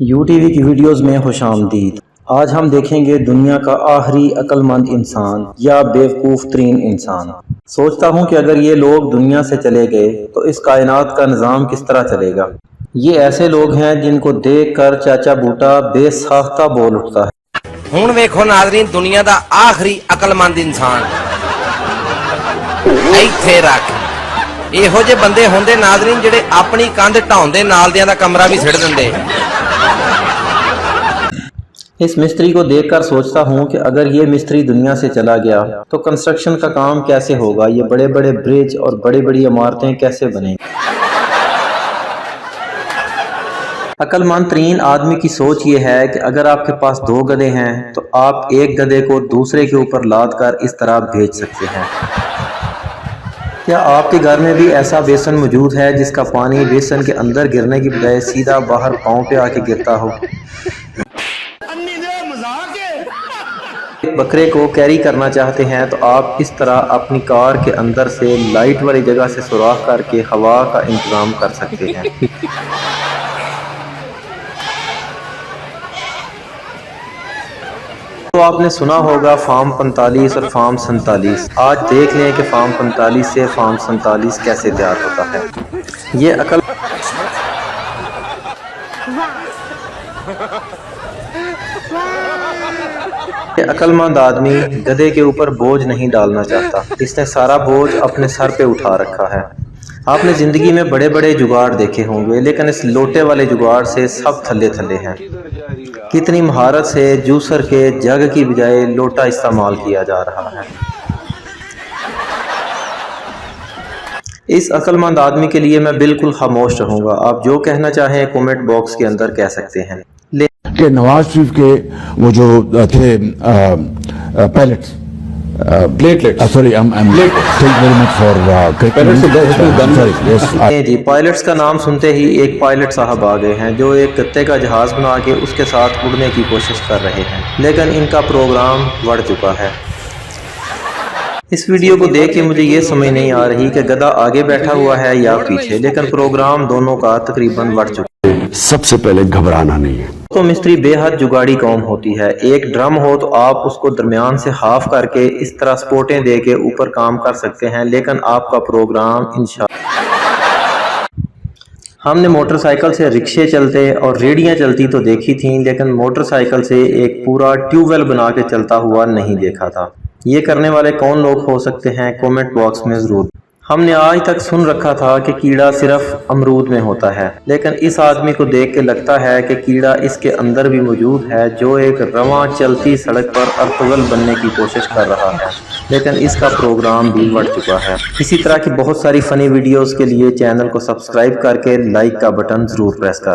U T V کی videos میں خوش آمدید۔ آج ہم دیکھیں گے دنیا کا آخری عقل مند انسان یا بیوقوف ترین انسان۔ سوچتا ہوں کہ اگر یہ لوگ دنیا سے چلے گئے تو اس کائنات کا نظام کس طرح چلے گا۔ یہ ایسے لوگ ہیں جن کو دیکھ کر چاچا بوٹا بے ساختہ بول اٹھتا ہے۔ ہن ویکھو ناظرین، دنیا دا آخری عقل مند انسان ایتھے رکھ یہو جے بندے ہوندے ناظرین جڑے اپنی کندھ ٹھاؤندے نال دیاں دا کمرہ بھی سڑ دندے۔ اس مستری کو دیکھ کر سوچتا ہوں کہ اگر یہ مستری دنیا سے چلا گیا تو کنسٹرکشن کا کام کیسے ہوگا، یہ بڑے بڑے برج اور بڑی بڑی عمارتیں کیسے بنیں گی۔ عقل مند ترین آدمی کی سوچ یہ ہے کہ اگر آپ کے پاس 2 گدھے ہیں تو آپ ایک گدھے کو دوسرے کے اوپر لاد کر اس طرح بھیج سکتے ہیں۔ کیا آپ کے گھر میں بھی ایسا بیسن موجود ہے جس کا پانی بیسن کے اندر گرنے کی بجائے سیدھا باہر پاؤں پہ آ کے گرتا ہو؟ بکرے کو کیری کرنا چاہتے ہیں تو آپ اس طرح اپنی کار کے اندر سے لائٹ والی جگہ سے سوراخ کر کے ہوا کا انتظام کر سکتے ہیں۔ تو آپ نے سنا ہوگا فارم 45 اور فارم 47۔ آج دیکھ لیں کہ فارم 45 سے فارم 47 کیسے تیار ہوتا ہے۔ یہ عقل مند آدمی گدھے کے اوپر بوجھ نہیں ڈالنا چاہتا، اس نے سارا بوجھ اپنے سر پہ اٹھا رکھا ہے۔ آپ نے زندگی میں بڑے بڑے جگاڑ دیکھے ہوں گے، لیکن اس لوٹے والے جگاڑ سے سب تھلے تھلے ہیں۔ کتنی مہارت سے جوسر کے جگ کی بجائے لوٹا استعمال کیا جا رہا ہے۔ اس عقل مند آدمی کے لیے میں بالکل خاموش رہوں گا۔ آپ جو کہنا چاہیں کومنٹ باکس کے اندر کہہ سکتے ہیں۔ کہ نواز شریف کے وہ جو تھے پائلٹس جی پائلٹس کا نام سنتے ہی ایک پائلٹ صاحب آ گئے ہیں جو ایک گتے کا جہاز بنا کے اس کے ساتھ اڑنے کی کوشش کر رہے ہیں، لیکن ان کا پروگرام بڑھ چکا ہے۔ اس ویڈیو کو دیکھ کے مجھے یہ سمجھ نہیں آ رہی کہ گدھا آگے بیٹھا ہوا ہے یا پیچھے، لیکن پروگرام دونوں کا تقریباً بڑھ چکا ہے۔ سب سے پہلے گھبرانا نہیں ہے۔ تو مستری بے حد جگاڑی قوم ہوتی ہے۔ ایک ڈرم ہو تو آپ اس کو درمیان سے ہاف کر کے اس طرح سپورٹیں دے کے اوپر کام کر سکتے ہیں، لیکن آپ کا پروگرام ہم نے موٹر سائیکل سے رکشے چلتے اور ریڑیاں چلتی تو دیکھی تھیں، لیکن موٹر سائیکل سے ایک پورا ٹیوب ویل بنا کے چلتا ہوا نہیں دیکھا تھا۔ یہ کرنے والے کون لوگ ہو سکتے ہیں؟ کومنٹ باکس میں ضرور۔ ہم نے آج تک سن رکھا تھا کہ کیڑا صرف امرود میں ہوتا ہے، لیکن اس آدمی کو دیکھ کے لگتا ہے کہ کیڑا اس کے اندر بھی موجود ہے، جو ایک رواں چلتی سڑک پر ارطغرل بننے کی کوشش کر رہا ہے، لیکن اس کا پروگرام بھی بڑھ چکا ہے۔ اسی طرح کی بہت ساری فنی ویڈیوز کے لیے چینل کو سبسکرائب کر کے لائک کا بٹن ضرور پریس کر